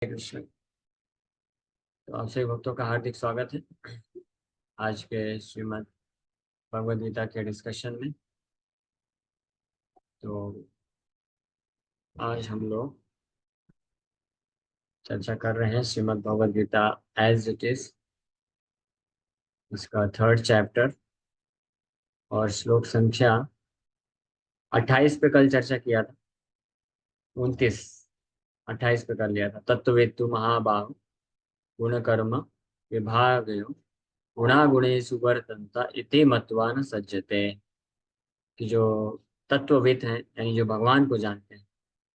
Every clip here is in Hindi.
कृष्ण। तो आप सभी भक्तों का हार्दिक स्वागत है आज के श्रीमद् भगवद गीता के डिस्कशन में। तो आज हम लोग चर्चा कर रहे हैं Shrimad Bhagavad Gita as it is, इसका थर्ड चैप्टर और श्लोक संख्या 28 पे कल चर्चा किया था। 29 28 पे कर लिया था। तत्ववेत्तु महाबाहो गुण कर्म विभागयो गुणा गुणेषु वर्तन्त इति मत्वा न सज्जते। कि जो तत्वविद हैं यानी जो भगवान को जानते हैं,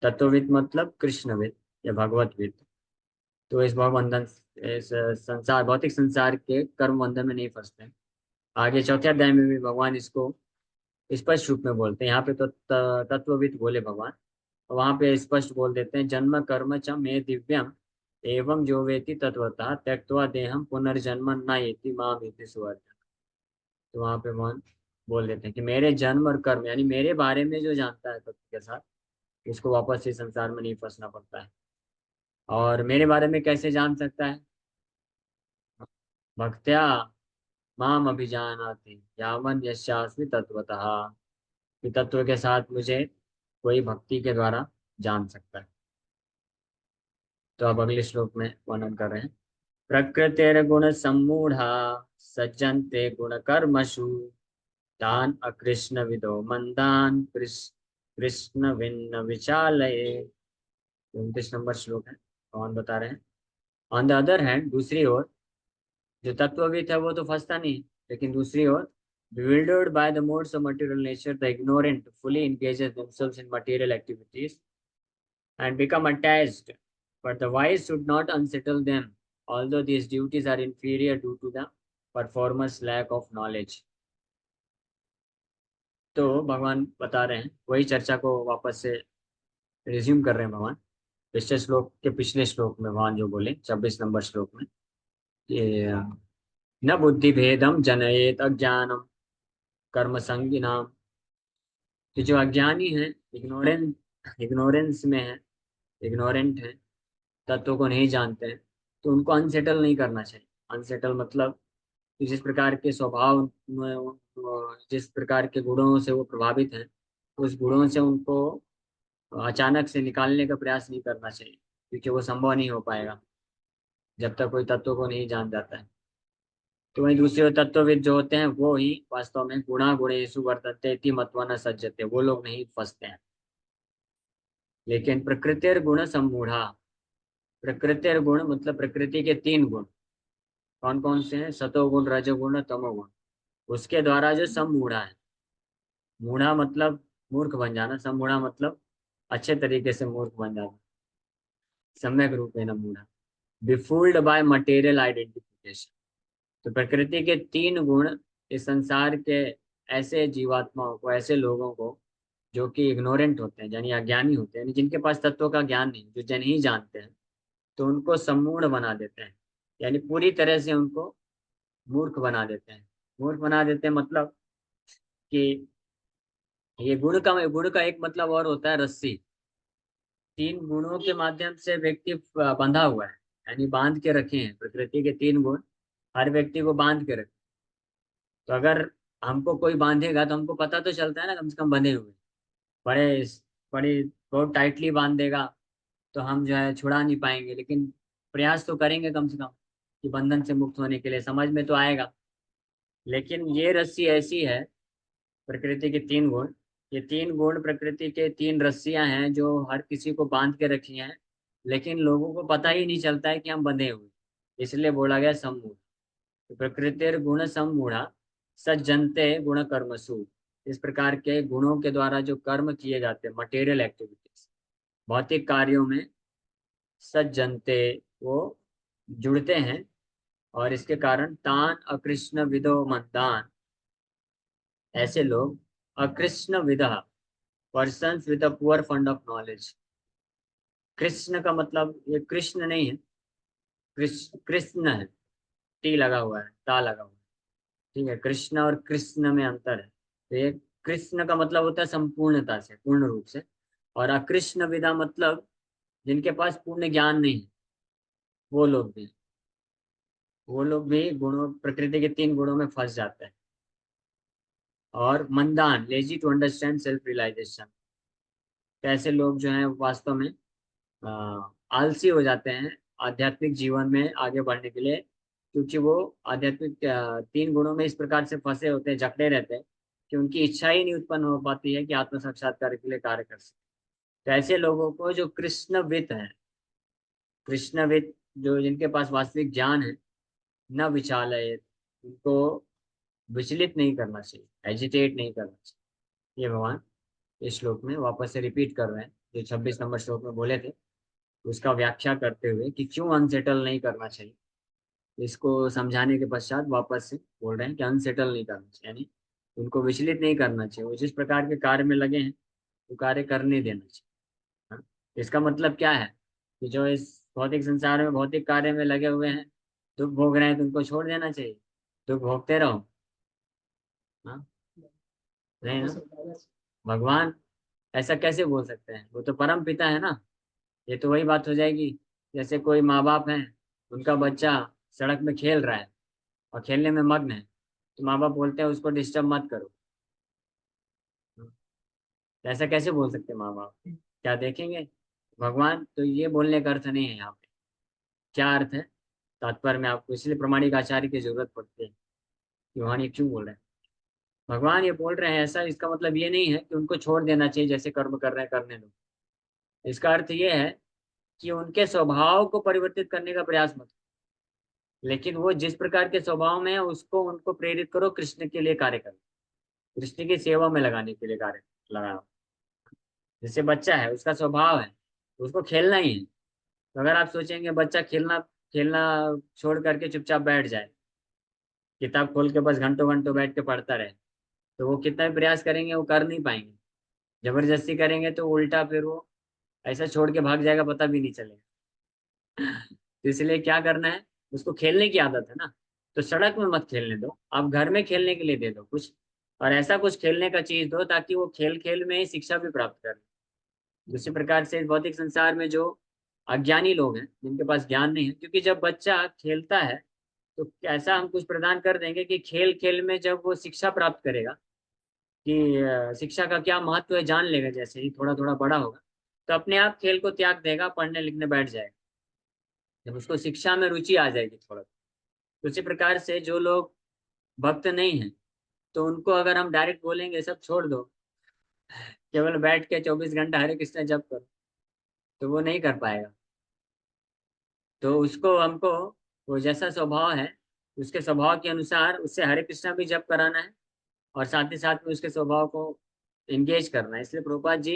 तत्वविद मतलब कृष्णविद या भगवतविद, तो इस भवबंधन, इस संसार, भौतिक संसार के कर्म बंधन में नहीं फंसते हैं। आगे चौथे अध्याय में भी भगवान इसको स्पष्ट रूप में बोलते हैं। यहाँ पे तो तत्वविद बोले भगवान, वहां पे स्पष्ट बोल देते हैं, जन्म कर्म च मे दिव्यम एवं जो वेति तत्वतः त्यक्त्वा देहम पुनर्जन्म न येति माम इति सुवर्त। तो वहां पे भगवान बोल देते हैं कि मेरे जन्म और कर्म यानी मेरे बारे में जो जानता है तत्व के साथ, उसको वापस इस संसार में नहीं फंसना पड़ता है। और मेरे बारे में कैसे जान सकता है? भक्त्या माम अभिजानाति यावन यस्यास्मि तत्वतः। कि तत्व के साथ मुझे कोई भक्ति के द्वारा जान सकता है। तो अब अगले श्लोक में वर्णन कर रहे हैं। प्रकृतिर्गुण सम्मूढ़ा सज्जन्ते गुण कर्मसु तान अकृष्ण विदो मंदान कृष्ण भिन्न विचालये। 29 नंबर श्लोक है। कौन बता रहे हैं? ऑन द अदर हैंड, दूसरी ओर, जो तत्वविद है वो तो फंसता नहीं, लेकिन दूसरी ओर, bewildered by the modes of material nature, the ignorant fully engages themselves in material activities and become attached, but the wise should not unsettle them, although these duties are inferior due to the performer's lack of knowledge। तो भगवान बता रहे हैं, वही चर्चा को वापस से रिज्यूम कर रहे हैं भगवान। पिछले श्लोक के पिछले श्लोक में भगवान जो बोले 26 नंबर श्लोक में, ये न बुद्धि भेदम जनयेत अज्ञानम कर्म संगिनाम। कि जो अज्ञानी है, इग्नोरेंस में है, इग्नोरेंट है, तत्वों को नहीं जानते हैं, तो उनको अनसेटल नहीं करना चाहिए। अनसेटल मतलब कि जिस प्रकार के स्वभाव जिस प्रकार के गुणों से वो प्रभावित हैं, उस गुणों से उनको अचानक से निकालने का प्रयास नहीं करना चाहिए, क्योंकि वो संभव नहीं हो पाएगा जब तक कोई तत्व को नहीं जान जाता है। तो वहीं दूसरे ओर तत्वविद जो होते हैं वो ही वास्तव में गुणा गुणेषु वर्तन्ते इति मत्वा न सज्जते, वो लोग नहीं फंसते हैं। लेकिन प्रकृतिर गुण सम्मूढ़ा, प्रकृतिर गुण मतलब प्रकृति के 3 गुण कौन कौन से हैं? सतोगुण, रजोगुण, तमोगुण। उसके द्वारा जो सम्मूढ़ा है, मूढ़ा मतलब मूर्ख बन जाना, सम्मूढ़ा मतलब अच्छे तरीके से मूर्ख बन जाना, सम्यक रूप में न मूढ़ा, बिफूल्ड बाय मटेरियल आइडेंटिफिकेशन। तो प्रकृति के 3 गुण इस संसार के ऐसे जीवात्माओं को, ऐसे लोगों को जो कि इग्नोरेंट होते हैं, यानी अज्ञानी होते हैं, यानी जिनके पास तत्वों का ज्ञान नहीं, जो जन ही जानते हैं, तो उनको सम्मूढ़ बना देते हैं, यानी पूरी तरह से उनको मूर्ख बना देते हैं। मूर्ख बना देते हैं मतलब कि ये गुण का एक मतलब और होता है रस्सी। 3 गुणों के माध्यम से व्यक्ति बंधा हुआ है, यानी बांध के रखे हैं। प्रकृति के 3 गुण हर व्यक्ति को बांध के रखे। तो अगर हमको कोई बांधेगा तो हमको पता तो चलता है ना, कम से कम बंधे हुए। बड़े बड़ी बहुत टाइटली बांध देगा तो हम जो है छुड़ा नहीं पाएंगे, लेकिन प्रयास तो करेंगे कम से कम कि बंधन से मुक्त होने के लिए, समझ में तो आएगा। लेकिन ये रस्सी ऐसी है, प्रकृति के 3 गुण, ये 3 गुण प्रकृति के 3 रस्सियां हैं जो हर किसी को बांध के रखी हैं, लेकिन लोगों को पता ही नहीं चलता है कि हम बंधे हुए। इसलिए बोला गया सम्मूढ़। तो प्रकृतिर गुण सम्मूढ़ा सज्जनते गुण कर्मसु। इस प्रकार के गुणों के द्वारा जो कर्म किए जाते हैं, मटेरियल एक्टिविटीज, भौतिक कार्यों में सज्जनते, वो जुड़ते हैं। और इसके कारण तान अकृष्ण विदो मंदान, ऐसे लोग, अकृष्ण विदा, person with a poor fund of knowledge. Krishna का मतलब ये कृष्ण नहीं है, कृष्ण है, टी लगा हुआ है, ता लगा हुआ है। ठीक है, कृष्ण और कृष्ण में अंतर है। तो ये कृष्ण का मतलब होता है संपूर्णता से, पूर्ण रूप से। और अकृष्ण विदा मतलब जिनके पास पूर्ण ज्ञान नहीं है। वो लोग भी गुणों, प्रकृति के 3 गुणों में फंस जाते हैं। और मंदान, lazy to understand self realization, ऐसे लोग जो हैं वास्तव में आलसी हो जाते हैं आध्यात्मिक जीवन में आगे बढ़ने के लिए, क्योंकि वो आध्यात्मिक 3 गुणों में इस प्रकार से फंसे होते हैं, जकड़े रहते हैं, कि उनकी इच्छा ही नहीं उत्पन्न हो पाती है कि आत्म साक्षात्कार के लिए कार्य कर सके। तो ऐसे लोगों को जो कृष्णविद है, कृष्णविद, जो जिनके पास वास्तविक ज्ञान है, न विचालय, उनको विचलित नहीं करना चाहिए, एजिटेट नहीं करना चाहिए। ये भगवान इस श्लोक में वापस से रिपीट कर रहे हैं, जो 26 नंबर श्लोक में बोले थे, उसका व्याख्या करते हुए कि क्यों अनसेटल नहीं करना चाहिए। इसको समझाने के पश्चात वापस से बोल रहे हैं कि अनसेटल नहीं करना चाहिए, यानी उनको विचलित नहीं करना चाहिए। वो जिस प्रकार के कार्य में लगे हैं वो कार्य करने देना चाहिए। हाँ? इसका मतलब क्या है कि जो इस भौतिक संसार में भौतिक कार्य में लगे हुए हैं, दुख भोग रहे हैं, तो उनको छोड़ देना चाहिए, दुख भोगते रहो। हाँ, नहीं ना, भगवान ऐसा कैसे बोल सकते हैं, वो तो परम पिता है ना। ये तो वही बात हो जाएगी, जैसे कोई माँ बाप हैं, उनका बच्चा सड़क में खेल रहा है और खेलने में मग्न है, तो माँ बाप बोलते हैं उसको डिस्टर्ब मत करो। तो ऐसा कैसे बोल सकते हैं माँ बाप, क्या देखेंगे। भगवान तो ये बोलने का अर्थ नहीं है यहाँ पे। क्या अर्थ है तात्पर्य में आपको, इसलिए प्रमाणिक आचार्य की जरूरत पड़ती है कि भगवान ये क्यों बोल रहे हैं। भगवान ये बोल रहे हैं ऐसा, इसका मतलब ये नहीं है कि उनको छोड़ देना चाहिए, जैसे कर्म कर रहे हैं करने दो। इसका अर्थ ये है कि उनके स्वभाव को परिवर्तित करने का प्रयास मत, लेकिन वो जिस प्रकार के स्वभाव में है उसको उनको प्रेरित करो कृष्ण के लिए कार्य करो, कृष्ण की सेवा में लगाने के लिए कार्य लगाओ। जैसे बच्चा है, उसका स्वभाव है, उसको खेलना ही है। तो अगर आप सोचेंगे बच्चा खेलना खेलना छोड़ करके चुपचाप बैठ जाए, किताब खोल के बस घंटों घंटों बैठ के पढ़ता रहे, तो वो कितना भी प्रयास करेंगे वो कर नहीं पाएंगे। जबरदस्ती करेंगे तो उल्टा फिर वो ऐसा छोड़ के भाग जाएगा, पता भी नहीं चलेगा। तो इसलिए क्या करना है, उसको खेलने की आदत है ना, तो सड़क में मत खेलने दो, आप घर में खेलने के लिए दे दो कुछ, और ऐसा कुछ खेलने का चीज दो ताकि वो खेल खेल में ही शिक्षा भी प्राप्त करे। दूसरी प्रकार से इस भौतिक संसार में जो अज्ञानी लोग हैं, जिनके पास ज्ञान नहीं है, क्योंकि जब बच्चा खेलता है तो ऐसा हम कुछ प्रदान कर देंगे कि खेल खेल में जब वो शिक्षा प्राप्त करेगा कि शिक्षा का क्या महत्व है जान लेगा, जैसे ही थोड़ा थोड़ा बड़ा होगा, तो अपने आप खेल को त्याग देगा, पढ़ने लिखने बैठ जाएगा, जब उसको शिक्षा में रुचि आ जाएगी थोड़ा। तो उसी प्रकार से जो लोग भक्त नहीं है, तो उनको अगर हम डायरेक्ट बोलेंगे सब छोड़ दो, केवल बैठ के 24 घंटा हरे कृष्ण जप करो, तो वो नहीं कर पाएगा। तो उसको हमको वो जैसा स्वभाव है, उसके स्वभाव के अनुसार उससे हरे कृष्णा भी जप कराना है, और साथ ही साथ में उसके स्वभाव को एंगेज करना है। इसलिए प्रभुपाद जी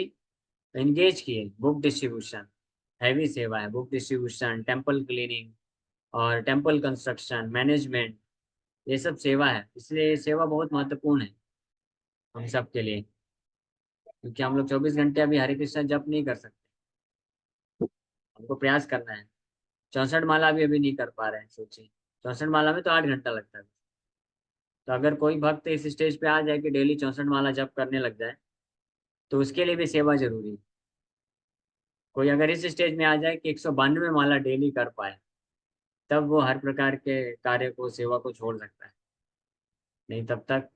एंगेज किए बुक डिस्ट्रीब्यूशन, हैवी सेवा है, बुक डिस्ट्रीब्यूशन, टेम्पल क्लीनिंग और टेम्पल कंस्ट्रक्शन मैनेजमेंट, ये सब सेवा है। इसलिए ये सेवा बहुत महत्वपूर्ण है हम सब के लिए, क्योंकि हम लोग 24 घंटे अभी हरे कृष्णा जप नहीं कर सकते, हमको प्रयास करना है। 64 माला भी अभी नहीं कर पा रहे हैं, सोचिए 64 माला में तो 8 घंटा लगता है। तो अगर कोई भक्त इस स्टेज पे आ जाए कि डेली 64 माला जप करने लग जाए, तो उसके लिए भी सेवा जरूरी है। कोई अगर इस स्टेज में आ जाए कि 192 माला डेली कर पाए, तब वो हर प्रकार के कार्य को, सेवा को छोड़ सकता है। नहीं तब तक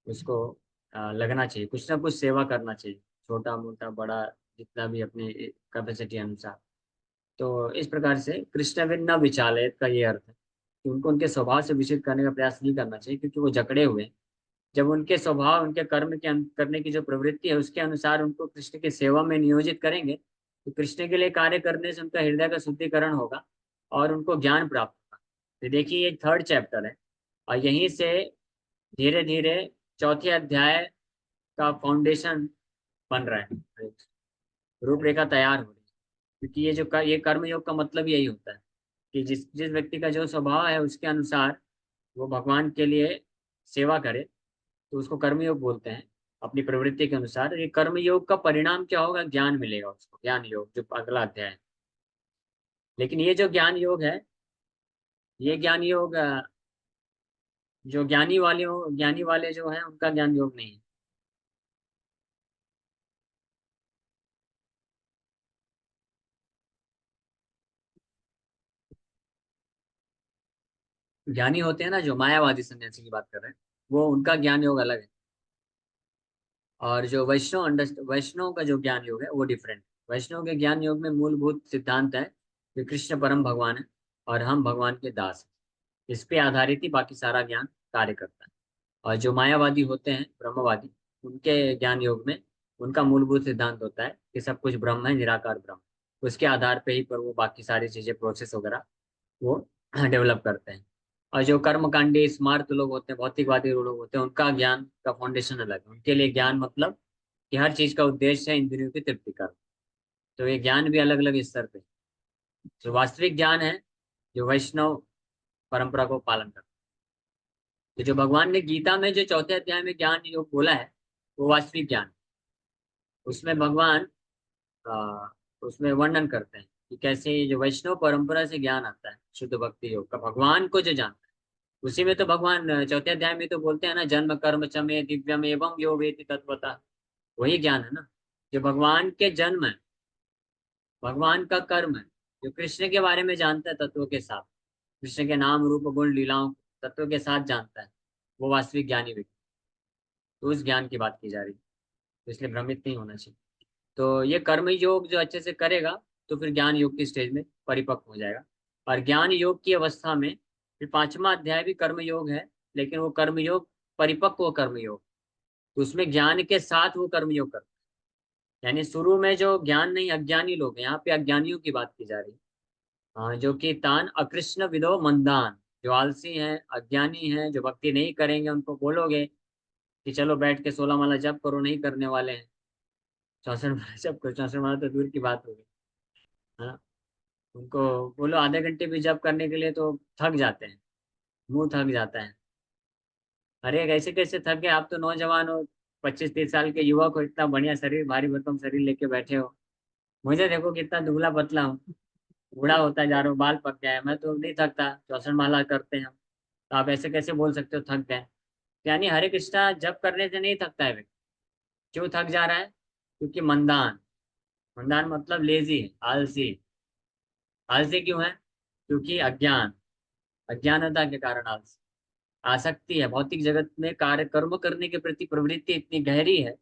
उसको लगना चाहिए, कुछ ना कुछ सेवा करना चाहिए, छोटा मोटा बड़ा, जितना भी अपने कैपेसिटी अनुसार। तो इस प्रकार से कृष्णविद न विचालयत का ये अर्थ है कि उनको उनके स्वभाव से विचलित करने का प्रयास नहीं करना चाहिए, क्योंकि वो जकड़े हुए हैं। जब उनके स्वभाव, उनके कर्म के करने की जो प्रवृत्ति है उसके अनुसार उनको कृष्ण की सेवा में नियोजित करेंगे, तो कृष्ण के लिए कार्य करने से उनका हृदय का शुद्धिकरण होगा और उनको ज्ञान प्राप्त होगा। तो देखिए ये 3rd चैप्टर है, और यहीं से धीरे धीरे चौथे अध्याय का फाउंडेशन बन रहा है, रूपरेखा तैयार हो रही है। क्योंकि ये ये कर्म योग का मतलब यही होता है कि जिस जिस व्यक्ति का जो स्वभाव है उसके अनुसार वो भगवान के लिए सेवा करे, तो उसको कर्मयोग बोलते हैं। अपनी प्रवृत्ति के अनुसार ये कर्मयोग का परिणाम क्या होगा, ज्ञान मिलेगा उसको, ज्ञान योग जो अगला अध्याय है। लेकिन ये जो ज्ञान योग है, ये ज्ञान योग जो ज्ञानी वाले जो है उनका ज्ञान योग नहीं है। ज्ञानी होते हैं ना, जो मायावादी सन्यासी की बात कर रहे हैं, वो उनका ज्ञान योग अलग है। और जो वैष्णव का जो ज्ञान योग है वो डिफरेंट। वैष्णव के ज्ञान योग में मूलभूत सिद्धांत है कि कृष्ण परम भगवान है और हम भगवान के दास हैं। इस पे आधारित ही बाकी सारा ज्ञान कार्य करता है। और जो मायावादी होते हैं, ब्रह्मवादी, उनके ज्ञान योग में उनका मूलभूत सिद्धांत होता है कि सब कुछ ब्रह्म है, निराकार ब्रह्म। उसके आधार पे ही पर वो बाकी सारी चीजें, प्रोसेस वगैरह वो डेवलप करते हैं। और जो कर्मकांडी स्मार्ट लोग होते हैं, भौतिकवादी लोग होते हैं, उनका ज्ञान का फाउंडेशन अलग है। उनके लिए ज्ञान मतलब कि हर चीज का उद्देश्य है इंद्रियों की तृप्ति करना। तो ये ज्ञान भी अलग अलग स्तर पे। जो वास्तविक ज्ञान है, जो वैष्णव परंपरा को पालन करता है। तो जो भगवान ने गीता में जो चौथे अध्याय में ज्ञान योग बोला है, वो वास्तविक ज्ञान है। उसमें भगवान आ, उसमें वर्णन करते हैं कि कैसे ये जो वैष्णव परंपरा से ज्ञान आता है, शुद्ध भक्ति योग का, भगवान को जो जानता है। उसी में तो भगवान चौथे अध्याय में तो बोलते हैं ना, जन्म कर्म च मे दिव्यम एवं यो वेति तत्वतः। वही ज्ञान है ना, जो भगवान के जन्म है, भगवान का कर्म है, जो कृष्ण के बारे में जानता है तत्व के साथ, कृष्ण के नाम रूप गुण लीलाओं तत्व के साथ जानता है, वो वास्तविक ज्ञानी व्यक्ति। तो उस ज्ञान की बात की जा रही है। तो इसलिए भ्रमित नहीं होना चाहिए। तो ये कर्म योग जो अच्छे से करेगा, तो फिर ज्ञान योग की स्टेज में परिपक्व हो जाएगा। और ज्ञान योग की अवस्था में फिर पांचवा अध्याय भी कर्म योग है, लेकिन वो कर्म योग परिपक्व कर्म योग। तो उसमें ज्ञान के साथ वो कर्म योग करता है। यानी शुरू में जो ज्ञान नहीं, अज्ञानी लोग हैं, यहाँ पे अज्ञानियों की बात की जा रही है। हाँ, जो कि तान अकृष्ण विदो मंदान, जो आलसी हैं, अज्ञानी हैं, जो भक्ति नहीं करेंगे, उनको बोलोगे कि चलो बैठ के 16 माला जप करो, नहीं करने वाले हैं। 64 माला जप करो, 64 माला तो दूर की बात होगी। हाँ, उनको बोलो आधे घंटे भी जप करने के लिए तो थक जाते हैं, मुंह थक जाता है। अरे कैसे कैसे थक गए, आप तो नौजवान हो, 25-30 साल के युवक हो, इतना बढ़िया शरीर, भारी भरकम शरीर लेके बैठे हो। मुझे देखो कितना दुबला पतला हूँ, बूढ़ा होता जा रहा हूँ, बाल पक गया है, मैं तो नहीं थकता। 64 माला करते हैं हम, तो आप ऐसे कैसे बोल सकते हो थक गए। यानी हरे कृष्णा जप करने से नहीं थकता है व्यक्ति। क्यों थक जा रहा है? क्योंकि मंदान, मंदान मतलब लेजी है, आलसी। आलसी क्यों है? क्योंकि अज्ञान, अज्ञानता के कारण आलसी। आसक्ति है भौतिक जगत में, कार्य कर्म करने के प्रति प्रवृत्ति इतनी गहरी है।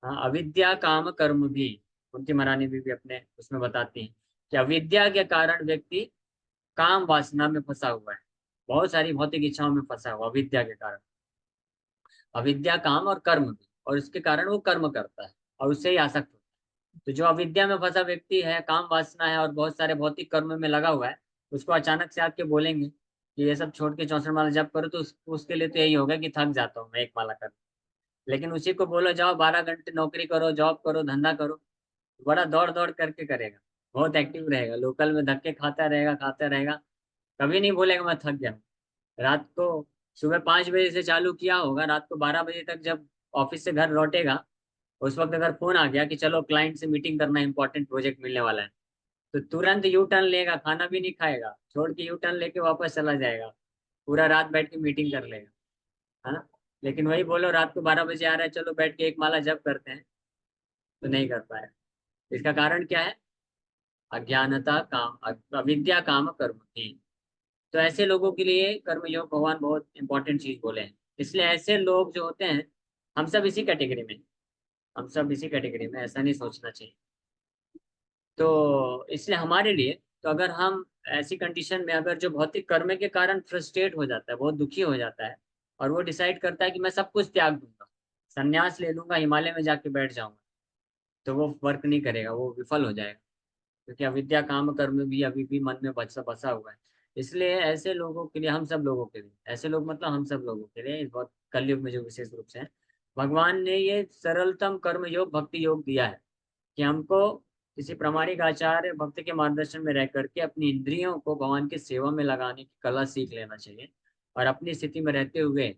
हाँ, अविद्या काम कर्म भी, कुंती महारानी भी अपने उसमें बताती हैं कि अविद्या के कारण व्यक्ति काम वासना में फंसा हुआ है, बहुत सारी भौतिक इच्छाओं में फंसा हुआ अविद्या के कारण। अविद्या काम और कर्म भी, और उसके कारण वो कर्म करता है और उससे ही आसक्त होता है। तो जो अविद्या में फंसा व्यक्ति है, काम वासना है और बहुत सारे भौतिक कर्म में लगा हुआ है, उसको अचानक से आके बोलेंगे कि ये सब छोड़ के 64 माला जप करो, तो उसके लिए तो यही होगा कि थक जाता हूँ मैं एक माला कर। लेकिन उसी को बोलो जाओ 12 घंटे नौकरी करो, जॉब करो, धंधा करो, बड़ा दौड़ दौड़ करके करेगा, बहुत एक्टिव रहेगा, लोकल में धक्के खाता रहेगा, कभी नहीं बोलेगा मैं थक गया हूँ। रात को सुबह 5 बजे से चालू किया होगा, रात को 12 बजे तक जब ऑफिस से घर लौटेगा, उस वक्त अगर फोन आ गया कि चलो क्लाइंट से मीटिंग करना है, इंपॉर्टेंट प्रोजेक्ट मिलने वाला है, तो तुरंत यू टर्न लेगा, खाना भी नहीं खाएगा, छोड़ के यू टर्न लेके वापस चला जाएगा, पूरा रात बैठ के मीटिंग कर लेगा, है ना। लेकिन वही बोलो रात को 12 बजे आ रहा है, चलो बैठ के एक माला जप करते हैं, तो नहीं कर पाया। इसका कारण क्या है? अज्ञानता, काम, अविद्या काम कर्म की। तो ऐसे लोगों के लिए कर्मयोग भगवान बहुत इंपॉर्टेंट चीज बोले हैं। इसलिए ऐसे लोग जो होते हैं, हम सब इसी कैटेगरी में, हम सब इसी कैटेगरी में, ऐसा नहीं सोचना चाहिए। तो इसलिए हमारे लिए, तो अगर हम ऐसी कंडीशन में, अगर जो भौतिक कर्म के कारण फ्रस्ट्रेट हो जाता है, बहुत दुखी हो जाता है, और वो डिसाइड करता है कि मैं सब कुछ त्याग दूंगा, संन्यास ले लूंगा, हिमालय में जाके बैठ जाऊंगा, तो वो वर्क नहीं करेगा, वो विफल हो जाएगा। क्योंकि अविद्या काम कर्म भी अभी भी मन में बसा बसा हुआ है। इसलिए ऐसे लोगों के लिए, हम सब लोगों के लिए, ऐसे लोग मतलब हम सब लोगों के लिए, इस बहुत कलयुग में जो विशेष रूप से है, भगवान ने ये सरलतम कर्म योग, भक्ति योग दिया है कि हमको किसी प्रामाणिक आचार्य भक्त के मार्गदर्शन में रह करके अपनी इंद्रियों को भगवान की सेवा में लगाने की कला सीख लेना चाहिए। और अपनी स्थिति में रहते हुए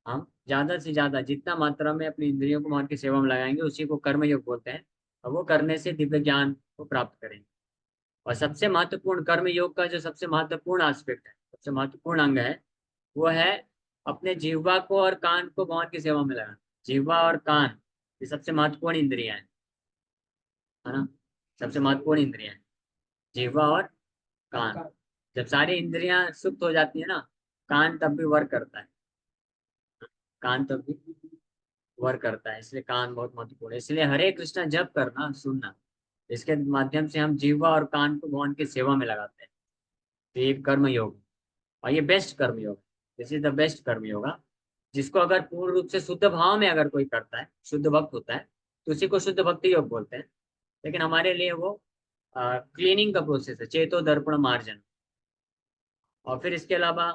हम ज्यादा से ज्यादा जितना मात्रा में अपनी इंद्रियों को भगवान की सेवा में लगाएंगे, उसी को कर्म योग बोलते हैं। और वो करने से दिव्य ज्ञान को प्राप्त करेंगे। और सबसे महत्वपूर्ण कर्म योग का जो सबसे महत्वपूर्ण एस्पेक्ट है, सबसे महत्वपूर्ण अंग है, वो है अपने जिह्वा को और कान को भगवान की सेवा में लगाना। जिह्वा और कान, ये सबसे महत्वपूर्ण इंद्रियां हैं, है ना। सबसे महत्वपूर्ण इंद्रियां हैं जिह्वा और कान। जब सारी इंद्रियां सुप्त हो जाती है ना, कान तब भी वर्क करता है, कान तब भी वर्क करता है, इसलिए कान बहुत महत्वपूर्ण है। इसलिए हरे कृष्णा जप करना, सुनना, इसके माध्यम से हम जीवा और कान को भगवान की सेवा में लगाते हैं। तो ये कर्म योग है, और ये बेस्ट कर्म योग है। दिस इज द बेस्ट कर्म योगा, जिसको अगर पूर्ण रूप से शुद्ध भाव में अगर कोई करता है, शुद्ध भक्त होता है, तो उसी को शुद्ध भक्ति योग बोलते हैं। लेकिन हमारे लिए वो क्लीनिंग का प्रोसेस है, चेतो दर्पण मार्जन। और फिर इसके अलावा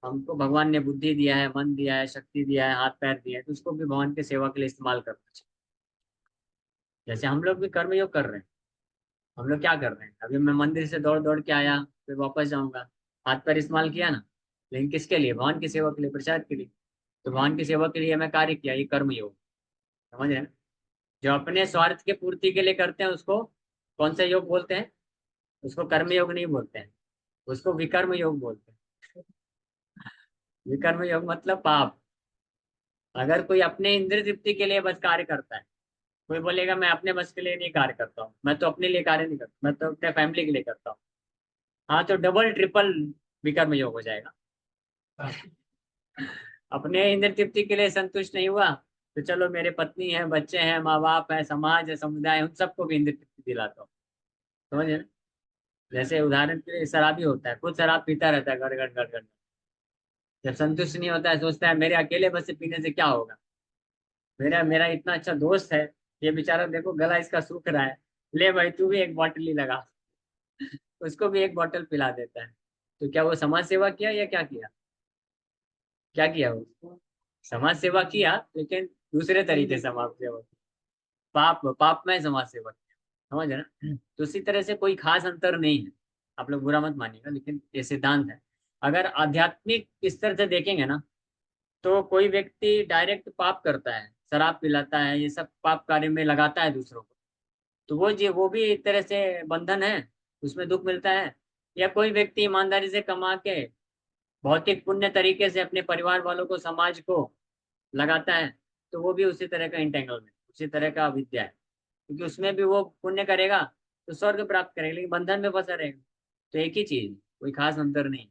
हमको भगवान ने बुद्धि दिया है, मन दिया है, शक्ति दिया है, हाथ पैर दिया है, तो उसको भी भगवान की सेवा के लिए इस्तेमाल करना चाहिए। जैसे हम लोग भी कर्म योग कर रहे हैं। हम लोग क्या कर रहे हैं, अभी मैं मंदिर से दौड़ दौड़ के आया, फिर वापस जाऊंगा, हाथ पैर इस्तेमाल किया ना, लेकिन किसके लिए, भगवान की सेवा के लिए, प्रसाद के लिए। तो भगवान की सेवा के लिए मैं कार्य किया, ये कर्म योग। समझ रहे हैं? जो अपने स्वार्थ के पूर्ति के लिए करते हैं उसको कौन सा योग बोलते हैं? उसको कर्म योग नहीं बोलते हैं, उसको विकर्म योग बोलते हैं। विकर्म योग मतलब पाप। अगर कोई अपने इंद्रिय तृप्ति के लिए बस कार्य करता है, कोई बोलेगा मैं अपने बस के लिए नहीं कार्य करता हूँ, मैं तो अपने लिए कार्य नहीं करता, मैं तो अपने फैमिली के लिए करता हूँ, हाँ, तो डबल ट्रिपल विकर्म योग हो जाएगा। अपने इंद्रिय तृप्ति के लिए संतुष्ट नहीं हुआ, तो चलो मेरे पत्नी है, बच्चे हैं, माँ बाप है, समाज है, समुदाय है, उन सबको भी इंद्रिय तृप्ति दिलाता हूँ। समझ रहे हैं? जैसे उदाहरण के लिए शराबी होता है, खुद शराब पीता रहता है, गड़ गड़ गड़ गड़, जब संतुष्ट नहीं होता है सोचता है मेरे अकेले बस से पीने से क्या होगा, मेरा मेरा इतना अच्छा दोस्त है, ये बेचारा देखो गला इसका सूख रहा है, ले भाई तू भी एक बॉटल ही लगा, उसको भी एक बोतल पिला देता है। तो क्या वो समाज सेवा किया या क्या किया? क्या किया वो? समाज सेवा किया, लेकिन दूसरे तरीके से समाज सेवा की। पाप में समाज सेवा किया। समझ रहे ना? तो इसी तरह से कोई खास अंतर नहीं है, आप लोग बुरा मत मानिएगा, लेकिन ये सिद्धांत है। अगर आध्यात्मिक स्तर से देखेंगे ना, तो कोई व्यक्ति डायरेक्ट पाप करता है, शराब पिलाता है, ये सब पाप कार्य में लगाता है दूसरों को, तो वो भी एक तरह से बंधन है, उसमें दुख मिलता है। या कोई व्यक्ति ईमानदारी से कमा के भौतिक पुण्य तरीके से अपने परिवार वालों को, समाज को लगाता है, तो वो भी उसी तरह का इंटेंगलमेंट, उसी तरह का अविद्या है, क्योंकि उसमें भी वो पुण्य करेगा तो स्वर्ग प्राप्त करेगा, लेकिन बंधन में फंसा रहेगा। तो एक ही चीज, कोई खास अंतर नहीं।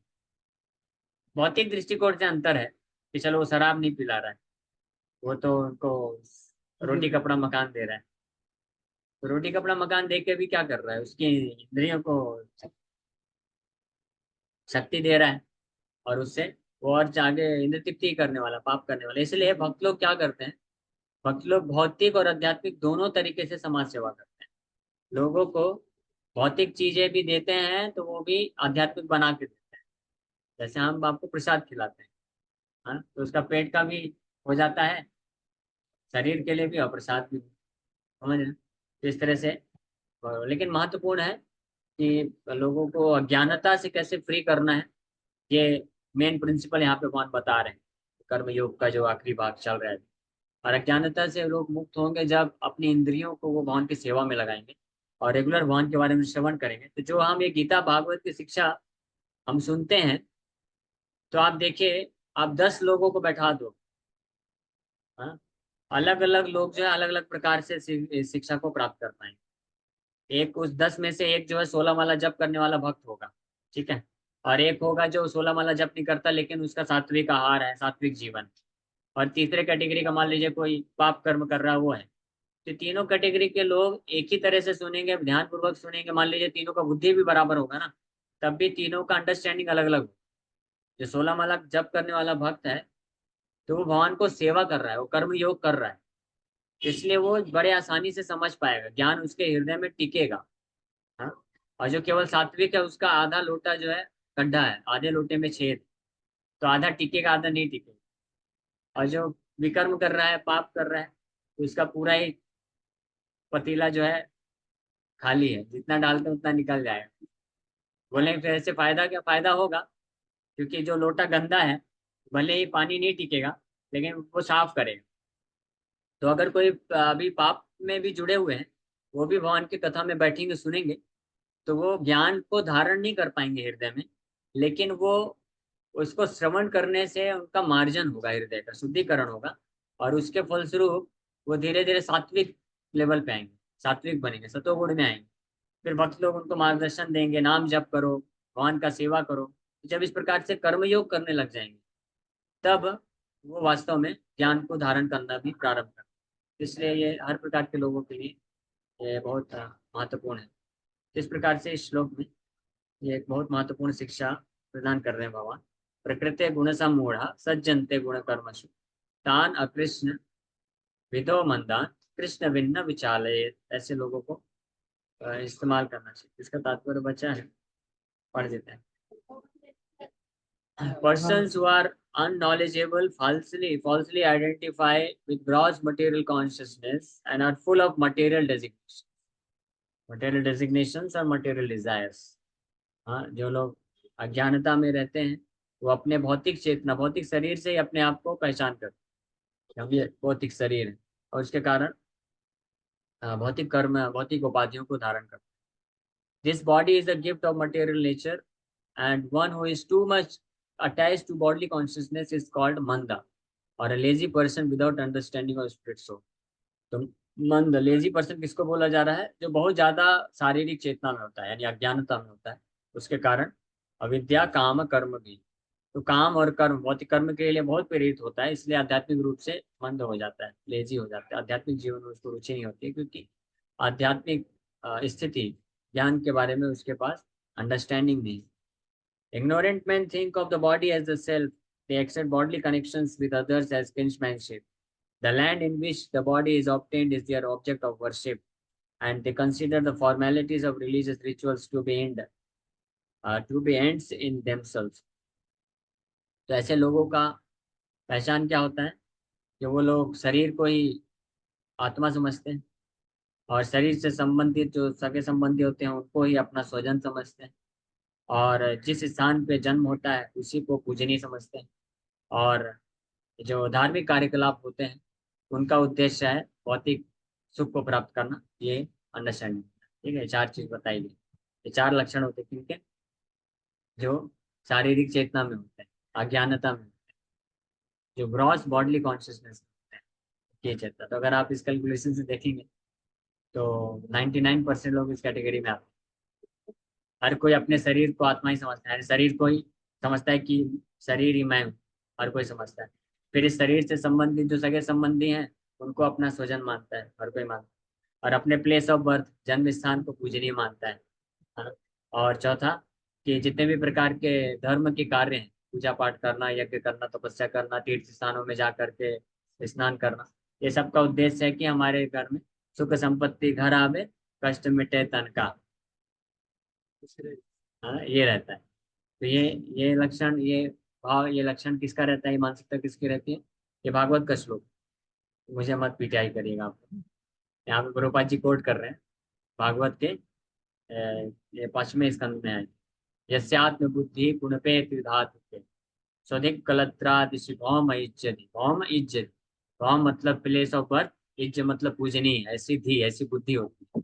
भौतिक दृष्टिकोण से अंतर है कि चलो वो शराब नहीं पिला रहा है, वो तो उनको रोटी कपड़ा मकान दे रहा है, तो रोटी कपड़ा मकान दे के भी क्या कर रहा है, उसकी इंद्रियों को शक्ति दे रहा है, और उससे वो और आगे इंद्र तृप्ति करने वाला, पाप करने वाला। इसलिए भक्त लोग क्या करते हैं, भक्त लोग भौतिक और आध्यात्मिक दोनों तरीके से समाज सेवा करते हैं। लोगों को भौतिक चीजें भी देते हैं, तो वो भी आध्यात्मिक बना के देते हैं। जैसे हम आपको प्रसाद खिलाते हैं, हाँ, तो उसका पेट का भी हो जाता है, शरीर के लिए भी और प्रसाद भी। समझ रहे हैं? तो इस तरह से लेकिन महत्वपूर्ण है कि लोगों को अज्ञानता से कैसे फ्री करना है, ये मेन प्रिंसिपल यहाँ पे भगवान बता रहे हैं। कर्म योग का जो आखिरी भाग चल रहा है, और अज्ञानता से लोग मुक्त होंगे जब अपनी इंद्रियों को वो भगवान की सेवा में लगाएंगे और रेगुलर भगवान के बारे में श्रवण करेंगे। तो जो हम ये गीता भागवत की शिक्षा हम सुनते हैं, तो आप देखिए, आप 10 लोगों को बैठा दो, हाँ, अलग अलग लोग जो है अलग अलग प्रकार से शिक्षा को प्राप्त कर पाएंगे। एक उस 10 में से एक जो है 16 माला जप करने वाला भक्त होगा, ठीक है, और एक होगा जो 16 माला जप नहीं करता, लेकिन उसका सात्विक आहार है, सात्विक जीवन। और तीसरे कैटेगरी का मान लीजिए कोई पाप कर्म कर रहा है, वो है। तो तीनों कैटेगरी के लोग एक ही तरह से सुनेंगे, ध्यान पूर्वक सुनेंगे, मान लीजिए तीनों का बुद्धि भी बराबर होगा ना, तब भी तीनों का अंडरस्टैंडिंग अलग अलग होगा। जो 16 माला जप करने वाला भक्त है, तो वो भगवान को सेवा कर रहा है, वो कर्म योग कर रहा है, इसलिए वो बड़े आसानी से समझ पाएगा, ज्ञान उसके हृदय में टिकेगा। हाँ, और जो केवल सात्विक है, उसका आधा लोटा जो है गड्ढा है, आधे लोटे में छेद, तो आधा टिकेगा, आधा नहीं टिकेगा। और जो विकर्म कर रहा है, पाप कर रहा है, तो उसका पूरा ही पतीला जो है खाली है, जितना डालते हैं उतना निकल जाएगा। बोले फिर ऐसे फायदा, क्या फायदा होगा, क्योंकि जो लोटा गंदा है, भले ही पानी नहीं टिकेगा, लेकिन वो साफ करेगा। तो अगर कोई अभी पाप में भी जुड़े हुए हैं, वो भी भगवान की कथा में बैठेंगे, सुनेंगे, तो वो ज्ञान को धारण नहीं कर पाएंगे हृदय में, लेकिन वो उसको श्रवण करने से उनका मार्जन होगा, हृदय का शुद्धिकरण होगा, और उसके फलस्वरूप वो धीरे धीरे सात्विक लेवल पे आएंगे, सात्विक बनेंगे, सतोगुण में आएंगे। फिर भक्त लोग उनको मार्गदर्शन देंगे, नाम जप करो, भगवान का सेवा करो, जब इस प्रकार से कर्मयोग करने लग जाएंगे तब वो वास्तव में ज्ञान को धारण करना भी प्रारंभ कर। इसलिए ये हर प्रकार के लोगों के लिए ये बहुत महत्वपूर्ण है। इस प्रकार से इस श्लोक में ये एक बहुत महत्वपूर्ण शिक्षा प्रदान कर रहे हैं भगवान। प्रकृति गुण समूढ़ा सज्जनते गुण कर्मसु तान अकृष्ण विदो मंदान कृष्ण भिन्न विचालय। ऐसे लोगों को इस्तेमाल करना चाहिए। इसका तात्पर्य बचा है, पढ़ देते हैं। Persons who are unknowledgeable falsely identify with gross material consciousness and are full of material designations और material desires। हाँ, जो लोग अज्ञानता में रहते हैं वो अपने भौतिक चेतना, भौतिक शरीर से ही अपने आप को पहचान करते हैं। हम ये भौतिक शरीर है और उसके कारण भौतिक कर्म, भौतिक उपाधियों को धारण करते हैं। This body is a gift of material nature and one who is too much attached to bodily consciousness is called manda or a lazy person without understanding of spirit soul। तो मंद, लेजी पर्सन किसको बोला जा रहा है? जो बहुत ज्यादा शारीरिक चेतना में होता है यानी अज्ञानता में होता है, उसके कारण अविद्या काम कर्म भी। तो काम और कर्म भौतिक कर्म के लिए बहुत प्रेरित होता है, इसलिए आध्यात्मिक रूप से मंद हो जाता है, लेजी हो जाता है। आध्यात्मिक जीवन में उसको रुचि नहीं होती क्योंकि आध्यात्मिक स्थिति, ज्ञान के बारे में उसके पास अंडरस्टैंडिंग नहीं। Ignorant men think of the body as the self. They accept bodily connections with others as kinsmanship. The land in which the body is obtained is their object of worship, and they consider the formalities of religious rituals to be ends in themselves। तो ऐसे लोगों का पहचान क्या होता है कि वो लोग शरीर को ही आत्मा समझते हैं और शरीर से संबंधित जो सगे संबंधी होते हैं उनको ही अपना स्वजन समझते हैं, और जिस स्थान पे जन्म होता है उसी को पूजनीय समझते हैं, और जो धार्मिक कार्यकलाप होते हैं उनका उद्देश्य है भौतिक सुख को प्राप्त करना। ये अंडरस्टैंडिंग, ठीक है। चार चीज बताई गई, ये चार लक्षण होते हैं किनके? जो शारीरिक चेतना में होते हैं, अज्ञानता में होते हैं, जो ग्रॉस बॉडली कॉन्शियसनेस में होते हैं, ये चेतना। तो अगर आप इस कैलकुलेशन से देखेंगे तो 99% लोग इस कैटेगरी में आते हैं। हर कोई अपने शरीर को आत्मा ही समझता है, शरीर को ही समझता है कि शरीर ही मैं हूँ, हर कोई समझता है। फिर इस शरीर से संबंधित जो सगे संबंधी हैं उनको अपना स्वजन मानता है, हर कोई मानता है, और अपने प्लेस ऑफ बर्थ, जन्म स्थान को पूजनीय मानता है ना। और चौथा कि जितने भी प्रकार के धर्म के कार्य हैं, पूजा पाठ करना, यज्ञ करना, तपस्या करना, तीर्थ स्थानों में जा करके स्नान करना, ये सब का उद्देश्य है कि हमारे घर में सुख संपत्ति घर आवे, कष्ट मिटे तन का। हाँ, ये रहता है। तो ये लक्षण, ये भाव, ये लक्षण किसका रहता है, ये मानसिकता किसकी रहती है? ये भागवत का श्लोक। मुझे मत पीटीआई करिएगा आप। यहाँ पे प्रभुपाद जी कोट कर रहे हैं भागवत के ये 5वें स्कंद में है। यस्यात्म बुद्धि गुणपे त्रिधातुके स्वधिक कलत्रादिशि भौम इज्जति। भौम इज्जति, भौम मतलब प्लेस ऑफ बर्थ, इज्ज मतलब पूजनीय, ऐसी धी, ऐसी बुद्धि होती है।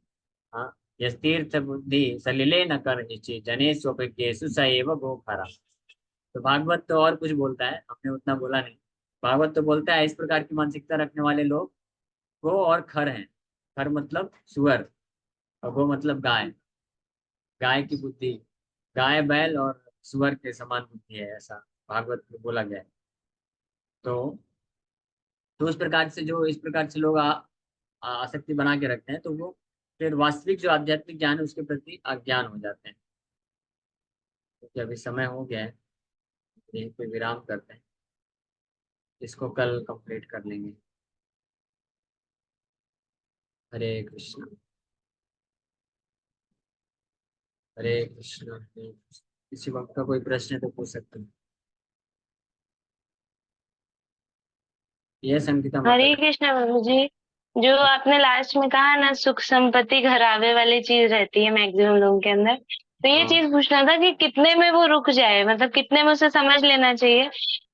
हाँ, यस्तीर्थ बुद्धि सलिले न कर जने स्वपेशु स एव गो खरा। तो भागवत तो और कुछ बोलता है, हमने उतना बोला नहीं। भागवत तो बोलता है इस प्रकार की मानसिकता रखने वाले लोग गो और खर हैं। खर मतलब सुअर और गो मतलब गाय। गाय की बुद्धि, गाय बैल और सुअर के समान बुद्धि है, ऐसा भागवत में बोला गया है। तो उस प्रकार से जो इस प्रकार से लोग आसक्ति बना के रखते हैं तो वो फिर वास्तविक जो आध्यात्मिक ज्ञान है उसके प्रति अज्ञान हो जाते हैं। क्योंकि अभी समय हो गया है, यहीं पे विराम करते हैं, इसको कल कंप्लीट कर लेंगे। हरे कृष्ण, हरे कृष्ण, हरे कृष्ण। किसी वक्त का कोई प्रश्न है तो पूछ सकते हैं। ये संगीता माता हरे का। कृष्णा प्रभु जी। जो आपने लास्ट में कहा ना, सुख संपत्ति घरावे वाली चीज रहती है मैक्सिमम लोगों के अंदर, तो ये हाँ, चीज पूछना था कि कितने में वो रुक जाए, मतलब कितने में उसे समझ लेना चाहिए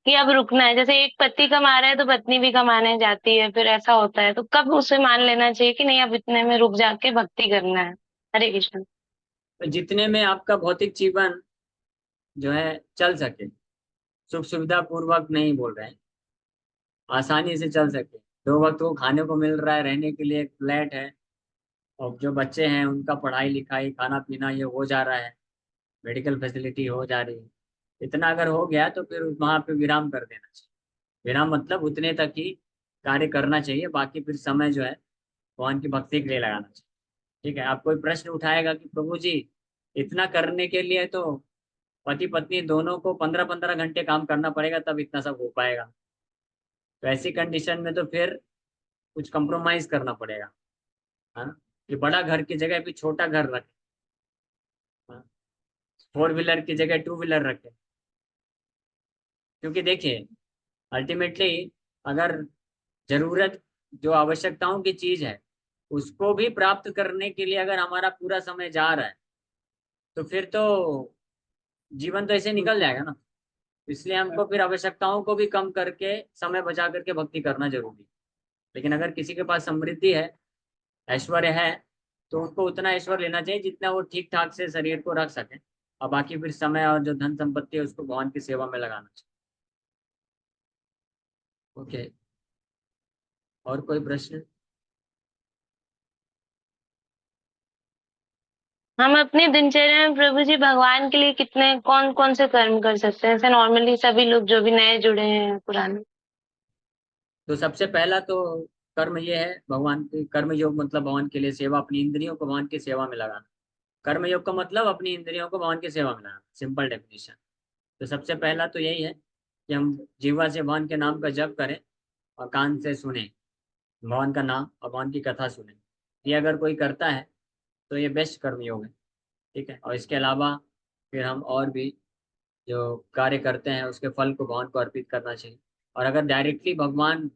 कि अब रुकना है। जैसे एक पति कमा रहा है तो पत्नी भी कमाने जाती है, फिर ऐसा होता है, तो कब उसे मान लेना चाहिए कि नहीं अब इतने में रुक जाके भक्ति करना है। हरे कृष्ण। तो जितने में आपका भौतिक जीवन जो है चल सके, सुख सुविधा पूर्वक नहीं बोल रहे हैं, आसानी से चल सके, 2 वक्त को खाने को मिल रहा है, रहने के लिए एक फ्लैट है, और जो बच्चे हैं उनका पढ़ाई लिखाई खाना पीना ये हो जा रहा है, मेडिकल फैसिलिटी हो जा रही है, इतना अगर हो गया तो फिर वहां पे विराम कर देना चाहिए। विराम मतलब उतने तक ही कार्य करना चाहिए, बाकी फिर समय जो है भगवान की भक्ति के लिए लगाना चाहिए। ठीक है, आप कोई प्रश्न उठाएगा कि प्रभु जी इतना करने के लिए तो पति पत्नी दोनों को 15-15 घंटे काम करना पड़ेगा, तब इतना सब हो पाएगा। तो ऐसी कंडीशन में तो फिर कुछ कंप्रोमाइज करना पड़ेगा, है ना। कि बड़ा घर की जगह भी छोटा घर रखे, हाँ? 4 व्हीलर की जगह 2 व्हीलर रखे। क्योंकि देखिए अल्टीमेटली अगर जरूरत, जो आवश्यकताओं की चीज है, उसको भी प्राप्त करने के लिए अगर हमारा पूरा समय जा रहा है, तो फिर तो जीवन तो ऐसे निकल जाएगा ना। इसलिए हमको फिर आवश्यकताओं को भी कम करके समय बचा करके भक्ति करना जरूरी है। लेकिन अगर किसी के पास समृद्धि है, ऐश्वर्य है, तो उसको उतना ऐश्वर्य लेना चाहिए जितना वो ठीक ठाक से शरीर को रख सके, और बाकी फिर समय और जो धन संपत्ति है उसको भगवान की सेवा में लगाना चाहिए। ओके, और कोई प्रश्न? हम अपनी दिनचर्या में प्रभु जी भगवान के लिए कितने कौन कौन से कर्म कर सकते हैं, ऐसे नॉर्मली सभी लोग जो भी नए जुड़े हैं पुराने। तो सबसे पहला तो कर्म ये है, भगवान के कर्म योग मतलब भगवान के लिए सेवा, अपनी इंद्रियों को भगवान की सेवा में लगाना। कर्म योग का मतलब अपनी इंद्रियों को भगवान की सेवा में लगाना, सिंपल डेफिनेशन। तो सबसे पहला तो यही है कि हम जीवा से भगवान के नाम का जप करें और कान से सुने भगवान का नाम और भगवान की कथा सुने। ये अगर कोई करता है तो ये बेस्ट कर्म योग है। ठीक है, और इसके अलावा फिर हम और भी जो कार्य करते हैं उसके फल को भगवान को अर्पित करना चाहिए। और अगर डायरेक्टली भगवान,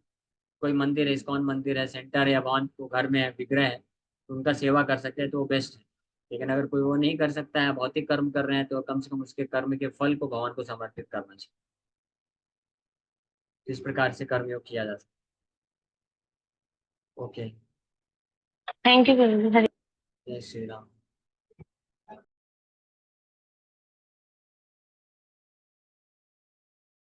कोई मंदिर है, इस्कॉन मंदिर है, सेंटर है, या भगवान को घर में है, विग्रह है, तो उनका सेवा कर सकते हैं तो वो बेस्ट है। लेकिन अगर कोई वो नहीं कर सकता है, भौतिक कर्म कर रहे हैं, तो कम से कम उसके कर्म के फल को भगवान को समर्पित करना चाहिए। इस प्रकार से कर्मयोग किया जा सकता है। ओके। थैंक यू प्रभु जी। जय श्री राम।